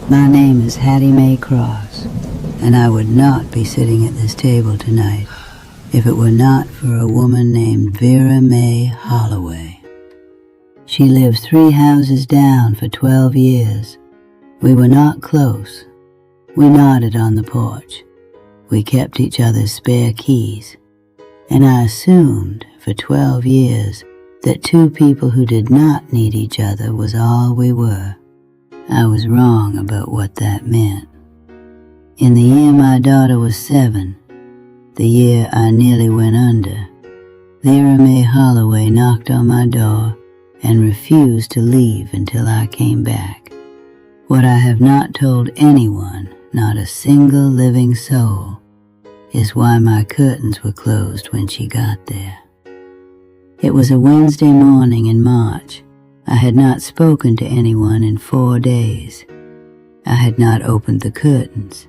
My name is Hattie Mae Cross, and I would not be sitting at this table tonight if it were not for a woman named Vera Mae Holloway. She lived 3 houses down for 12 years. We were not close. We nodded on the porch. We kept each other's spare keys, and I assumed for 12 years that 2 people who did not need each other was all we were. I was wrong about what that meant. In the year my daughter was 7, the year I nearly went under, Vera Mae Holloway knocked on my door and refused to leave until I came back. What I have not told anyone, not a single living soul, is why my curtains were closed when she got there. It was a Wednesday morning in March. I had not spoken to anyone in 4 days. I had not opened the curtains.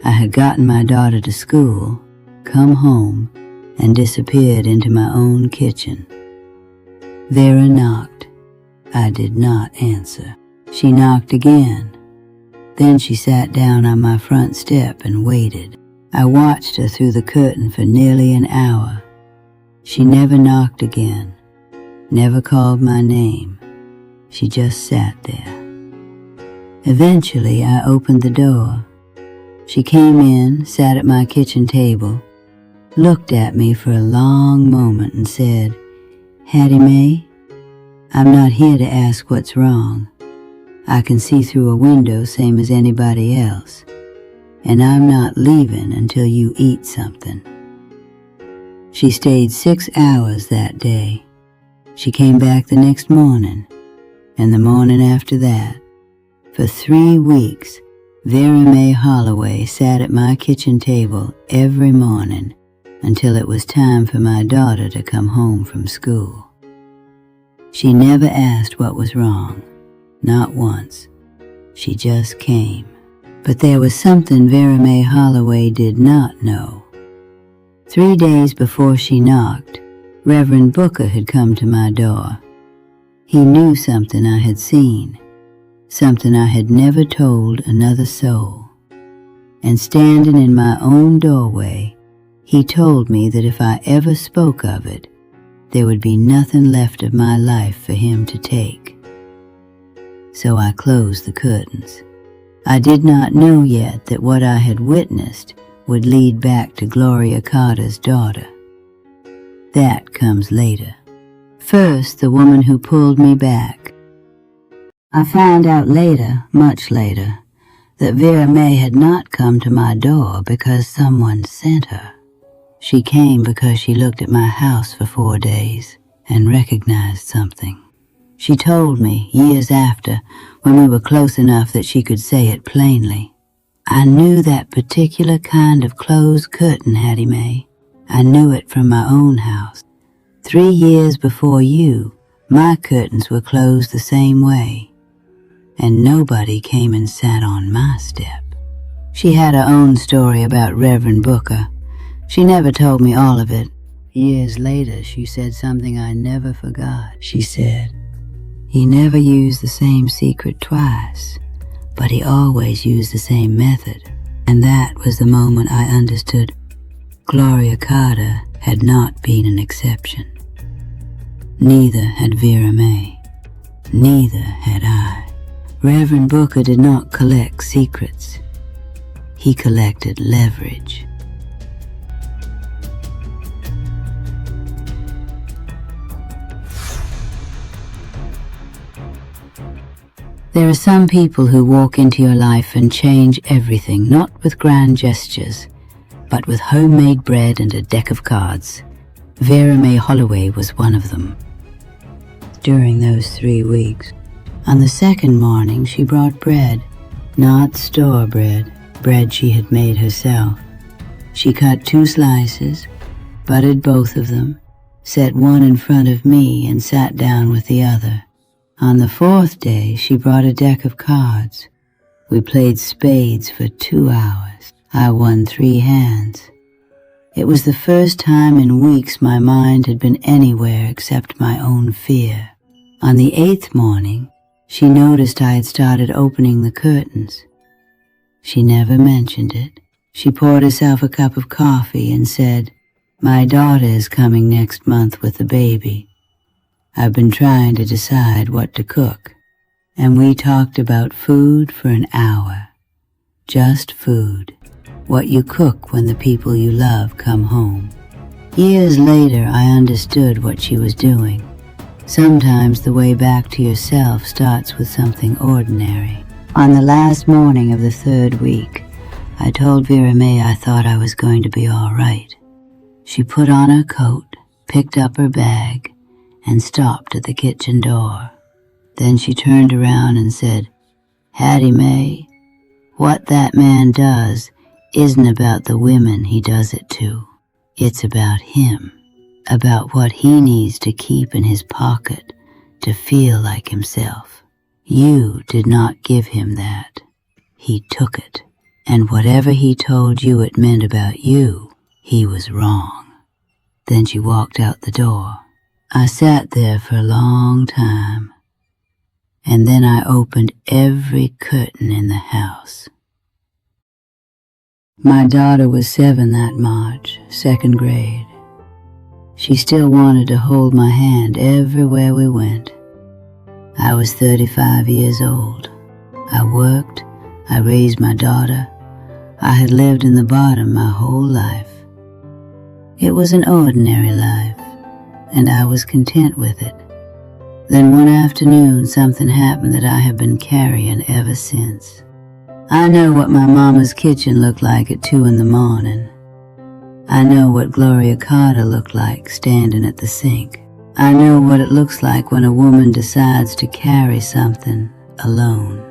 I had gotten my daughter to school, come home, and disappeared into my own kitchen. Vera knocked. I did not answer. She knocked again. Then she sat down on my front step and waited. I watched her through the curtain for nearly an hour. She never knocked again, never called my name. She just sat there. Eventually, I opened the door. She came in, sat at my kitchen table, looked at me for a long moment and said, "Hattie Mae, I'm not here to ask what's wrong. I can see through a window same as anybody else, and I'm not leaving until you eat something." She stayed 6 hours that day. She came back the next morning, and the morning after that. For 3 weeks, Vera Mae Holloway sat at my kitchen table every morning until it was time for my daughter to come home from school. She never asked what was wrong, not once. She just came. But there was something Vera Mae Holloway did not know. 3 days before she knocked, Reverend Booker had come to my door. He knew something I had seen, something I had never told another soul. And standing in my own doorway, he told me that if I ever spoke of it, there would be nothing left of my life for him to take. So I closed the curtains. I did not know yet that what I had witnessed would lead back to Gloria Carter's daughter. That comes later. First, the woman who pulled me back. I found out later, much later, that Vera Mae had not come to my door because someone sent her. She came because she looked at my house for 4 days and recognized something. She told me, years after, when we were close enough that she could say it plainly. I knew that particular kind of closed curtain, Hattie Mae. I knew it from my own house. 3 years before you, my curtains were closed the same way, and nobody came and sat on my step. She had her own story about Reverend Booker. She never told me all of it. Years later, she said something I never forgot. She said, "He never used the same secret twice, but he always used the same method." And that was the moment I understood Gloria Carter had not been an exception. Neither had Vera Mae. Neither had I. Reverend Booker did not collect secrets. He collected leverage. There are some people who walk into your life and change everything, not with grand gestures, but with homemade bread and a deck of cards. Vera Mae Holloway was one of them. During those 3 weeks, on the second morning she brought bread, not store bread, bread she had made herself. She cut 2 slices, buttered both of them, set one in front of me and sat down with the other. On the 4th day, she brought a deck of cards. We played spades for 2 hours. I won 3 hands. It was the first time in weeks my mind had been anywhere except my own fear. On the 8th morning, she noticed I had started opening the curtains. She never mentioned it. She poured herself a cup of coffee and said, "My daughter is coming next month with the baby. I've been trying to decide what to cook." And we talked about food for an hour. Just food. What you cook when the people you love come home. Years later, I understood what she was doing. Sometimes the way back to yourself starts with something ordinary. On the last morning of the 3rd week, I told Vera Mae I thought I was going to be all right. She put on her coat, picked up her bag, and stopped at the kitchen door. Then she turned around and said, "Hattie Mae, what that man does isn't about the women he does it to. It's about him, about what he needs to keep in his pocket to feel like himself. You did not give him that. He took it, and whatever he told you it meant about you, he was wrong." Then she walked out the door. I sat there for a long time, and then I opened every curtain in the house. My daughter was 7 that March, 2nd grade. She still wanted to hold my hand everywhere we went. I was 35 years old. I worked, I raised my daughter. I had lived in the bottom my whole life. It was an ordinary life, and I was content with it. Then one afternoon something happened that I have been carrying ever since. I know what my mama's kitchen looked like at 2 in the morning. I know what Gloria Carter looked like standing at the sink. I know what it looks like when a woman decides to carry something alone.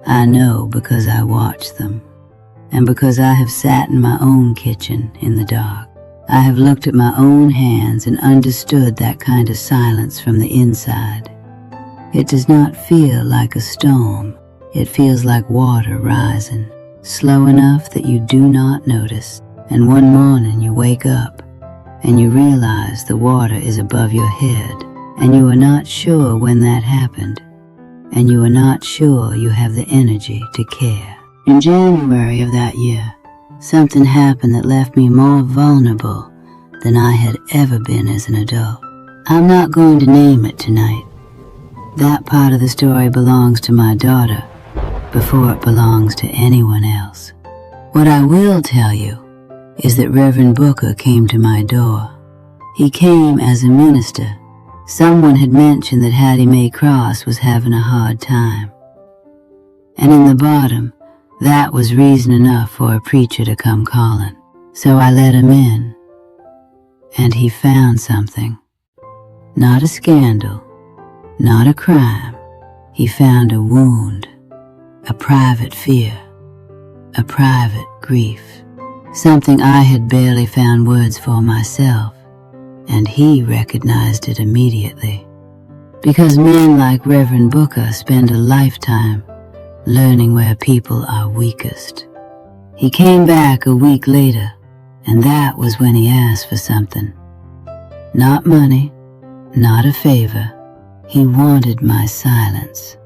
I know because I watch them, and because I have sat in my own kitchen in the dark. I have looked at my own hands and understood that kind of silence from the inside. It does not feel like a storm. It feels like water rising, slow enough that you do not notice. And one morning you wake up and you realize the water is above your head, and you are not sure when that happened, and you are not sure you have the energy to care. In January of that year, something happened that left me more vulnerable than I had ever been as an adult. I'm not going to name it tonight. That part of the story belongs to my daughter before it belongs to anyone else. What I will tell you is that Reverend Booker came to my door. He came as a minister. Someone had mentioned that Hattie Mae Cross was having a hard time. And in the bottom, that was reason enough for a preacher to come calling. So I let him in. And he found something. Not a scandal, not a crime. He found a wound, a private fear, a private grief. Something I had barely found words for myself, and he recognized it immediately. Because men like Reverend Booker spend a lifetime learning where people are weakest. He came back a week later, and that was when he asked for something. Not money, not a favor. He wanted my silence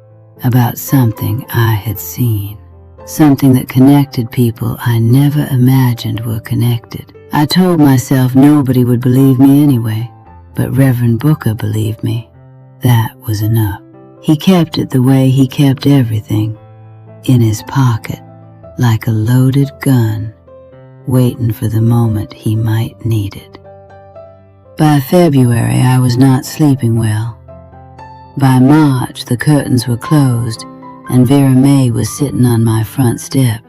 about something I had seen. Something that connected people I never imagined were connected. I told myself nobody would believe me anyway, but Reverend Booker believed me. That was enough. He kept it the way he kept everything, in his pocket, like a loaded gun, waiting for the moment he might need it. By February, I was not sleeping well. By March, the curtains were closed, and Vera Mae was sitting on my front step.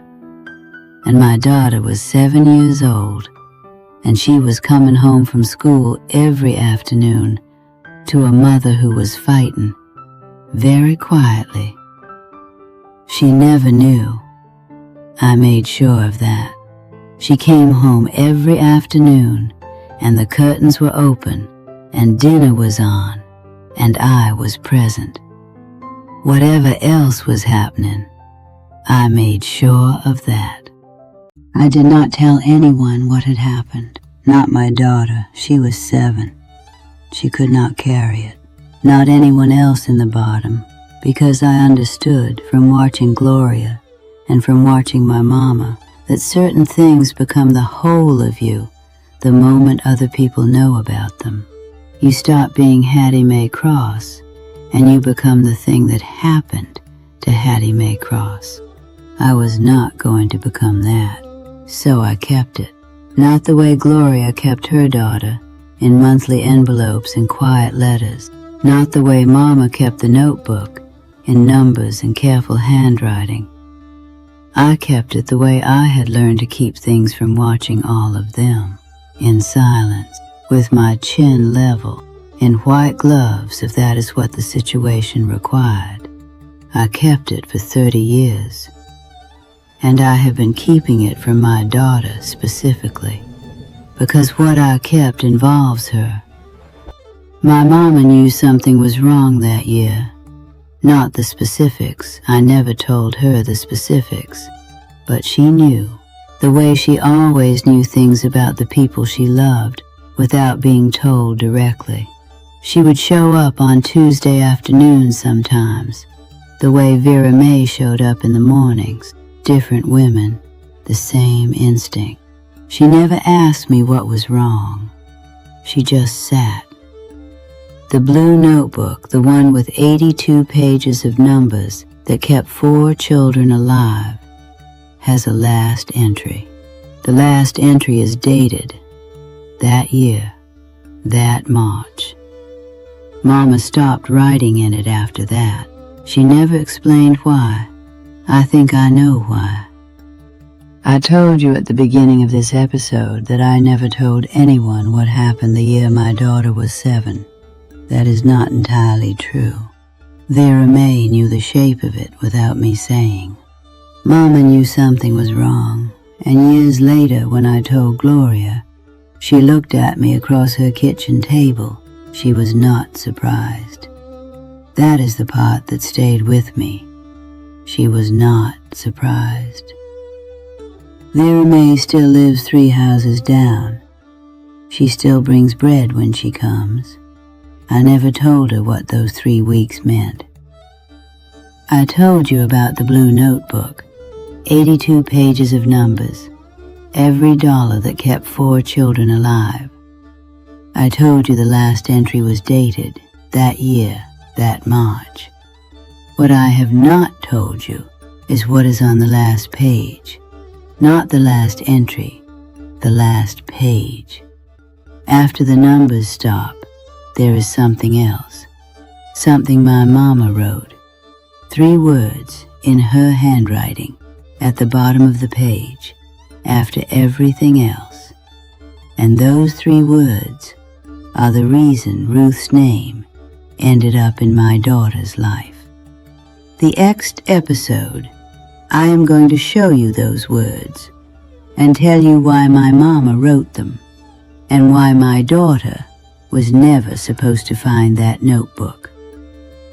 And my daughter was 7 years old, and she was coming home from school every afternoon to a mother who was fighting, very quietly. She never knew. I made sure of that. She came home every afternoon, and the curtains were open, and dinner was on, and I was present. Whatever else was happening, I made sure of that. I did not tell anyone what had happened. Not my daughter. She was 7. She could not carry it. Not anyone else in the bottom, because I understood from watching Gloria and from watching my mama, that certain things become the whole of you the moment other people know about them. You stop being Hattie Mae Cross, and you become the thing that happened to Hattie Mae Cross. I was not going to become that, so I kept it. Not the way Gloria kept her daughter, in monthly envelopes and quiet letters. Not the way Mama kept the notebook, in numbers and careful handwriting. I kept it the way I had learned to keep things from watching all of them, in silence, with my chin level, in white gloves if that is what the situation required. I kept it for 30 years. And I have been keeping it from my daughter specifically, because what I kept involves her. My mama knew something was wrong that year. Not the specifics, I never told her the specifics, but she knew, the way she always knew things about the people she loved without being told directly. She would show up on Tuesday afternoons sometimes, the way Vera Mae showed up in the mornings. Different women, the same instinct. She never asked me what was wrong. She just sat. The blue notebook, the one with 82 pages of numbers that kept 4 children alive, has a last entry. The last entry is dated that year, that March. Mama stopped writing in it after that. She never explained why. I think I know why. I told you at the beginning of this episode that I never told anyone what happened the year my daughter was 7. That is not entirely true. Vera Mae knew the shape of it without me saying. Mama knew something was wrong, and years later when I told Gloria, she looked at me across her kitchen table. She was not surprised. That is the part that stayed with me. She was not surprised. Vera Mae still lives 3 houses down. She still brings bread when she comes. I never told her what those 3 weeks meant. I told you about the blue notebook, 82 pages of numbers, every dollar that kept 4 children alive. I told you the last entry was dated that year, that March. What I have not told you is what is on the last page. Not the last entry, the last page. After the numbers stop, there is something else. Something my mama wrote. 3 words in her handwriting at the bottom of the page, after everything else. And those 3 words are the reason Ruth's name ended up in my daughter's life. The next episode, I am going to show you those words and tell you why my mama wrote them and why my daughter was never supposed to find that notebook.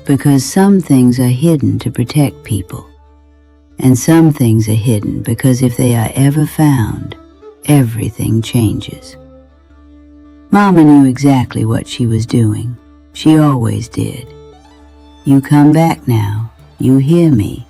Because some things are hidden to protect people, and some things are hidden because if they are ever found, everything changes. Mama knew exactly what she was doing. She always did. You come back now. You hear me,